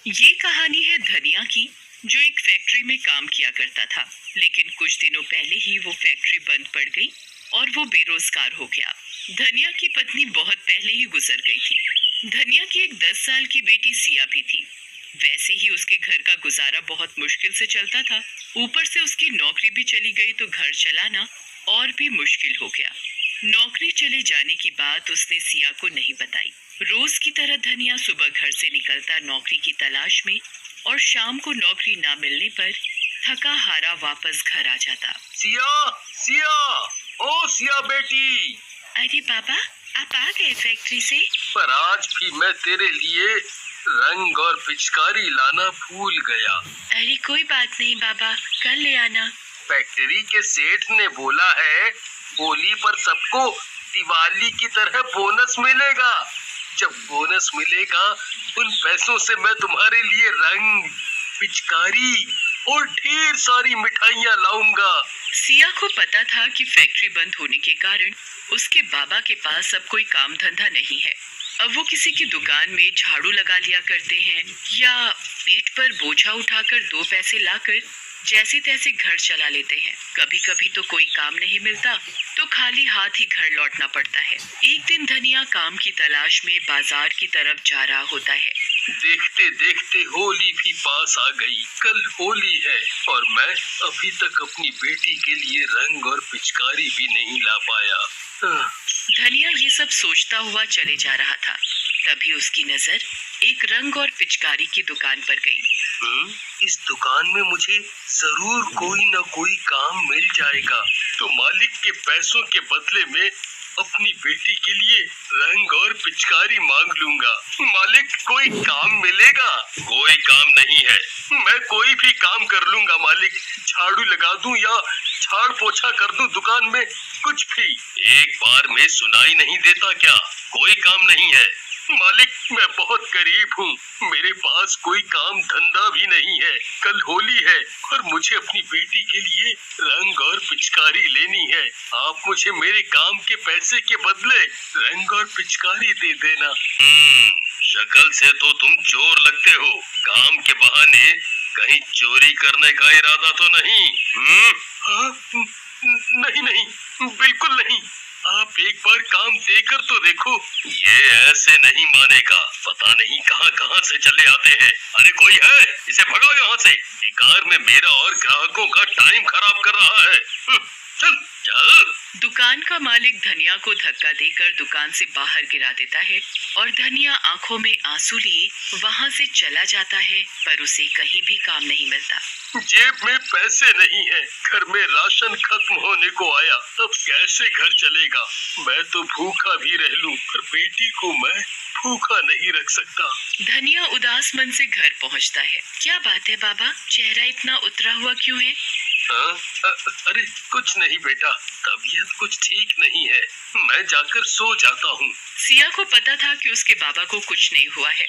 ये कहानी है धनिया की, जो एक फैक्ट्री में काम किया करता था। लेकिन कुछ दिनों पहले ही वो फैक्ट्री बंद पड़ गई और वो बेरोजगार हो गया। धनिया की पत्नी बहुत पहले ही गुजर गई थी। धनिया की एक 10 साल की बेटी सिया भी थी। वैसे ही उसके घर का गुजारा बहुत मुश्किल से चलता था। ऊपर से उसकी नौकरी भी चली गई तो घर चलाना और भी मुश्किल हो गया। नौकरी चले जाने की बात उसने सिया को नहीं बताई। रोज की तरह धनिया सुबह घर से निकलता नौकरी की तलाश में और शाम को नौकरी ना मिलने पर थका हारा वापस घर आ जाता। सिया, सिया, ओ सिया बेटी। अरे बाबा, आप आ गए फैक्ट्री से? पर आज भी मैं तेरे लिए रंग और पिचकारी लाना भूल गया। अरे कोई बात नहीं बाबा, कल ले आना। फैक्ट्री के सेठ ने बोला है होली पर सबको दिवाली की तरह बोनस मिलेगा। जब बोनस मिलेगा उन पैसों से मैं तुम्हारे लिए रंग, पिचकारी और ढेर सारी मिठाइयाँ लाऊंगा। सिया को पता था कि फैक्ट्री बंद होने के कारण उसके बाबा के पास अब कोई काम धंधा नहीं है। अब वो किसी की दुकान में झाड़ू लगा लिया करते हैं या पीठ पर बोझा उठाकर 2 पैसे लाकर जैसे तैसे घर चला लेते हैं। कभी कभी तो कोई काम नहीं मिलता तो खाली हाथ ही घर लौटना पड़ता है। एक दिन धनिया काम की तलाश में बाजार की तरफ जा रहा होता है। देखते देखते होली भी पास आ गई। कल होली है और मैं अभी तक अपनी बेटी के लिए रंग और पिचकारी भी नहीं ला पाया। धनिया ये सब सोचता हुआ चले जा रहा था। तभी उसकी नजर एक रंग और पिचकारी की दुकान पर गई। इस दुकान में मुझे जरूर कोई न कोई काम मिल जाएगा, तो मालिक के पैसों के बदले में अपनी बेटी के लिए रंग और पिचकारी मांग लूंगा। मालिक, कोई काम मिलेगा? कोई काम नहीं है, मैं कोई भी काम कर लूंगा मालिक। झाड़ू लगा दूं या झाड़ पोछा कर दूं दुकान में, कुछ भी। एक बार में सुनाई नहीं देता क्या? कोई काम नहीं है मालिक, मैं बहुत गरीब हूँ, मेरे पास कोई काम धंधा भी नहीं है। कल होली है और मुझे अपनी बेटी के लिए रंग और पिचकारी लेनी है। आप मुझे मेरे काम के पैसे के बदले रंग और पिचकारी दे देना। शक्ल से तो तुम चोर लगते हो। काम के बहाने कहीं चोरी करने का इरादा तो नहीं? हाँ, नहीं नहीं, बिल्कुल नहीं। आप एक बार काम देकर तो देखो। ये ऐसे नहीं मानेगा, पता नहीं कहाँ कहाँ से चले आते हैं। अरे कोई है, इसे भगाओ यहाँ से। बेकार में मेरा और ग्राहकों का टाइम खराब कर रहा है। चल चल। दुकान का मालिक धनिया को धक्का देकर दुकान से बाहर गिरा देता है और धनिया आंखों में आंसू लिए वहाँ से चला जाता है, पर उसे कहीं भी काम नहीं मिलता। जेब में पैसे नहीं है, घर में राशन खत्म होने को आया, अब कैसे घर चलेगा? मैं तो भूखा भी रह लूं, पर बेटी को मैं भूखा नहीं रख सकता। धनिया उदास मन से घर पहुंचता है। क्या बात है बाबा, चेहरा इतना उतरा हुआ क्यों है? अरे कुछ नहीं बेटा, तबीयत कुछ ठीक नहीं है, मैं जाकर सो जाता हूँ। सिया को पता था कि उसके बाबा को कुछ नहीं हुआ है,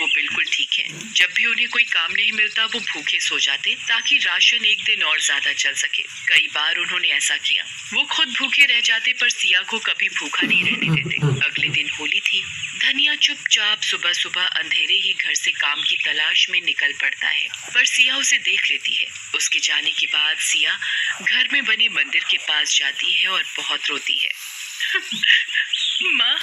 वो बिल्कुल ठीक है। जब भी उन्हें कोई काम नहीं मिलता वो भूखे सो जाते ताकि राशन एक दिन और ज्यादा चल सके। कई बार उन्होंने ऐसा किया। वो खुद भूखे रह जाते पर सिया को कभी भूखा नहीं रहने देते। अगले दिन होली थी। धनिया चुपचाप सुबह सुबह अंधेरे ही घर से काम की तलाश में निकल पड़ता है, पर सिया उसे देख लेती है। उसके जाने के बाद सिया घर में बने मंदिर के पास जाती है और बहुत रोती है। माँ,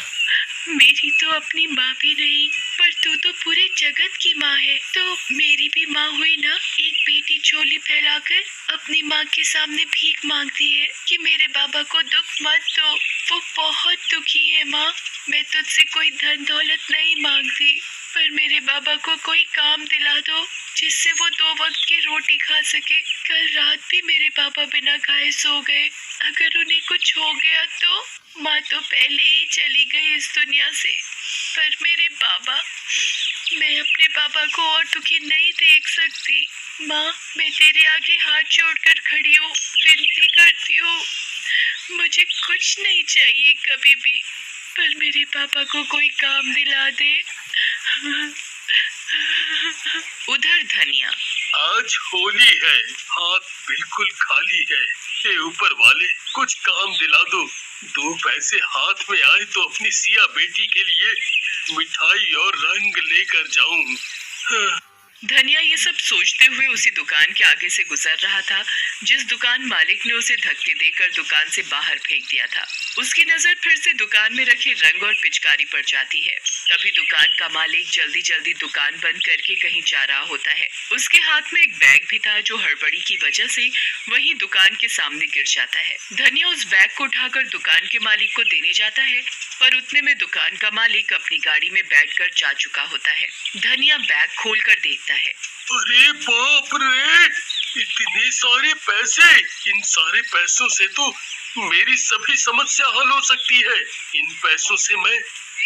मेरी तो अपनी माँ भी नहीं, पर तू तो पूरे जगत की माँ है, तो मेरी भी माँ हुई ना। एक बेटी झोली फैलाकर अपनी माँ के सामने भीख मांगती है कि मेरे बाबा को दुख मत दो, वो बहुत दुखी है। माँ, मैं तुझसे कोई धन दौलत नहीं मांगती, पर मेरे बाबा को कोई काम दिला दो जिससे वो 2 वक्त की रोटी खा सके। कल रात भी मेरे पापा बिना खाए सो गए। अगर उन्हें कुछ हो गया तो माँ तो पहले ही चली गई इस दुनिया से, पर मेरे बाबा, मैं अपने पापा को और दुखी नहीं देख सकती। माँ, मैं तेरे आगे हाथ जोड़कर खड़ी हूँ, विनती करती हूँ, मुझे कुछ नहीं चाहिए कभी भी, पर मेरे पापा को कोई काम दिला दे। उधर धनिया। आज होली है, हाथ बिल्कुल खाली है। हे ऊपर वाले, कुछ काम दिला दो। 2 पैसे हाथ में आए तो अपनी सिया बेटी के लिए मिठाई और रंग लेकर जाऊं। धनिया ये सब सोचते हुए उसी दुकान के आगे से गुजर रहा था जिस दुकान मालिक ने उसे धक्के देकर दुकान से बाहर फेंक दिया था। उसकी नजर फिर से दुकान में रखे रंग और पिचकारी पर जाती है। तभी दुकान का मालिक जल्दी जल्दी दुकान बंद करके कहीं जा रहा होता है। उसके हाथ में एक बैग भी था जो हड़बड़ी की वजह से वही दुकान के सामने गिर जाता है। धनिया उस बैग को उठाकर दुकान के मालिक को देने जाता है, पर उतने में दुकान का मालिक अपनी गाड़ी में बैठकर जा चुका होता है। धनिया बैग खोलकर देखता है। अरे बाप रे, इतने सारे पैसे! इन सारे पैसों से तो मेरी सभी समस्या हल हो सकती है। इन पैसों से मैं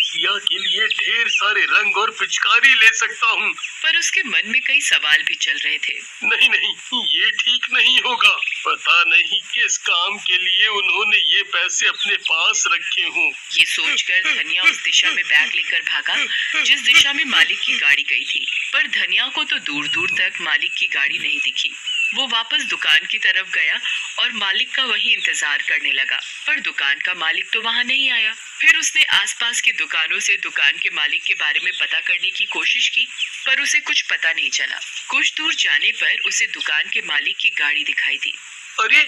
सिया के लिए ढेर सारे रंग और पिचकारी ले सकता हूँ। पर उसके मन में कई सवाल भी चल रहे थे। नहीं नहीं, ये ठीक नहीं होगा। पता नहीं किस काम के लिए उन्होंने ये पैसे अपने पास रखे हों। ये सोचकर धनिया उस दिशा में बैग लेकर भागा जिस दिशा में मालिक की गाड़ी गई थी। पर धनिया को तो दूर दूर तक मालिक की गाड़ी नहीं दिखी। वो वापस दुकान की तरफ गया और मालिक का वही इंतजार करने लगा, पर दुकान का मालिक तो वहाँ नहीं आया। फिर उसने आसपास की दुकानों से दुकान के मालिक के बारे में पता करने की कोशिश की, पर उसे कुछ पता नहीं चला। कुछ दूर जाने पर उसे दुकान के मालिक की गाड़ी दिखाई दी। अरे,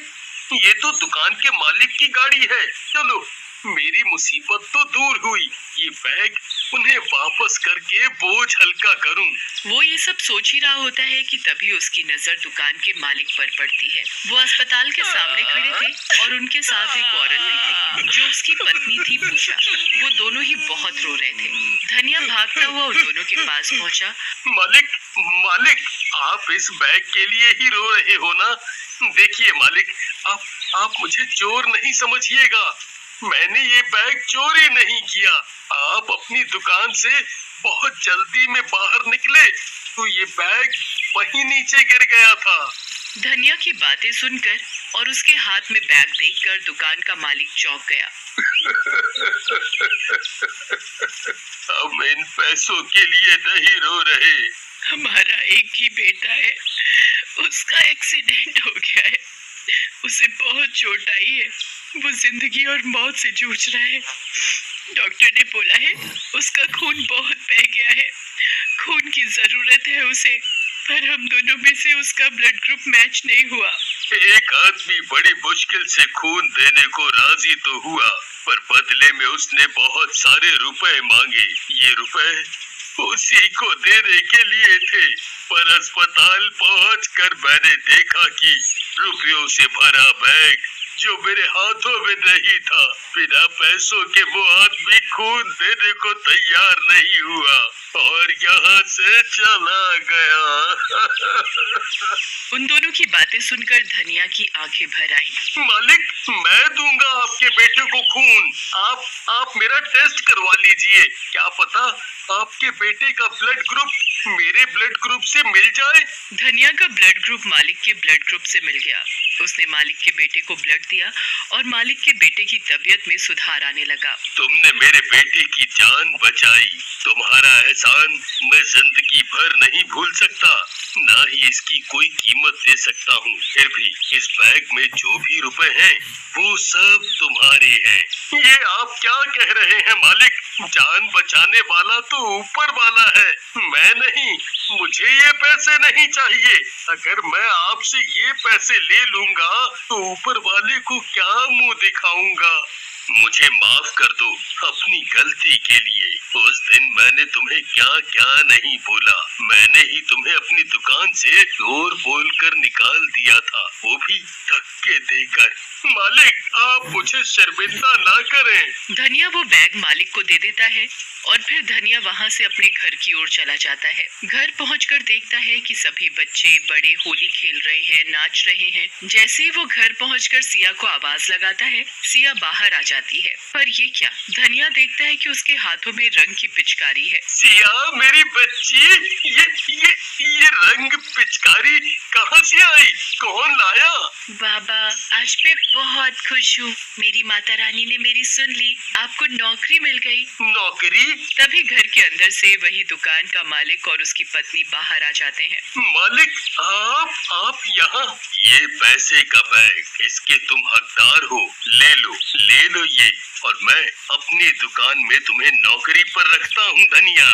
ये तो दुकान के मालिक की गाड़ी है। चलो, मेरी मुसीबत तो दूर हुई। ये बैग उन्हें वापस करके बोझ हल्का करूं। वो ये सब सोच ही रहा होता है कि तभी उसकी नजर दुकान के मालिक पर पड़ती है। वो अस्पताल के सामने खड़े थे और उनके साथ एक औरत भी थी जो उसकी पत्नी थी पूजा। वो दोनों ही बहुत रो रहे थे। धनिया भागता हुआ उन दोनों के पास पहुंचा। मालिक, मालिक, आप इस बैग के लिए ही रो रहे हो ना? देखिए मालिक, आप मुझे चोर नहीं समझिएगा। मैंने ये बैग चोरी नहीं किया। आप अपनी दुकान से बहुत जल्दी में बाहर निकले तो ये बैग वहीं नीचे गिर गया था। धनिया की बातें सुनकर और उसके हाथ में बैग देखकर दुकान का मालिक चौंक गया। हम इन पैसों के लिए नहीं रो रहे। हमारा एक ही बेटा है, उसका एक्सीडेंट हो गया है। उसे बहुत चोट आई है। वो जिंदगी और मौत से जूझ रहा है। डॉक्टर ने बोला है उसका खून बहुत बह गया है। खून की जरूरत है उसे, पर हम दोनों में से उसका ब्लड ग्रुप मैच नहीं हुआ। एक आदमी बड़ी मुश्किल से खून देने को राजी तो हुआ, पर बदले में उसने बहुत सारे रुपए मांगे। ये रुपए उसी को देने के लिए थे, पर अस्पताल पहुंचकर मैंने देखा कि रुपयों से भरा बैग जो मेरे हाथों में नहीं था, बिना पैसों के वो आदमी खून देने को तैयार नहीं हुआ और यहाँ से चला गया। उन दोनों की बातें सुनकर धनिया की आंखें भर आईं। मालिक, मैं दूंगा आपके बेटे को खून। आप मेरा टेस्ट करवा लीजिए। क्या पता आपके बेटे का ब्लड ग्रुप मेरे ब्लड ग्रुप से मिल जाए। धनिया का ब्लड ग्रुप मालिक के ब्लड ग्रुप से मिल गया। उसने मालिक के बेटे को ब्लड दिया और मालिक के बेटे की तबीयत में सुधार आने लगा। तुमने मेरे बेटे की जान बचाई। तुम्हारा एहसान मैं जिंदगी भर नहीं भूल सकता, ना ही इसकी कोई कीमत दे सकता हूँ। फिर भी इस बैग में जो भी रुपए हैं वो सब तुम्हारे हैं। ये आप क्या कह रहे हैं मालिक? जान बचाने वाला तो ऊपर वाला है, मैं नहीं। मुझे ये पैसे नहीं चाहिए। अगर मैं आपसे ये पैसे ले लूंगा तो ऊपर वाले को क्या मुंह दिखाऊंगा? मुझे माफ कर दो अपनी गलती के लिए। उस दिन मैंने तुम्हें क्या क्या नहीं बोला। मैंने ही तुम्हें अपनी दुकान से चोर बोलकर निकाल दिया था, वो भी धक्के देकर। मालिक, आप मुझे शर्मिंदा ना करें। धनिया वो बैग मालिक को दे देता है और फिर धनिया वहाँ से अपने घर की ओर चला जाता है। घर पहुंचकर देखता है कि सभी बच्चे बड़े होली खेल रहे हैं, नाच रहे हैं। जैसे ही वो घर पहुंचकर सिया को आवाज लगाता है, सिया बाहर आ जाती है। पर ये क्या? धनिया देखता है कि उसके हाथों में रंग की पिचकारी है। सिया मेरी बच्ची, ये रंग पिचकारी कहाँ से आई? कौन लाया? बाबा, आज मैं बहुत खुश हूँ। मेरी माता रानी ने मेरी सुन ली। आपको नौकरी मिल गई। नौकरी? तभी घर के अंदर से वही दुकान का मालिक और उसकी पत्नी बाहर आ जाते हैं। मालिक, आप यहाँ? ये पैसे का बैग, इसके तुम हकदार हो। ले लो ये, और मैं अपनी दुकान में तुम्हें नौकरी पर रखता हूँ धनिया।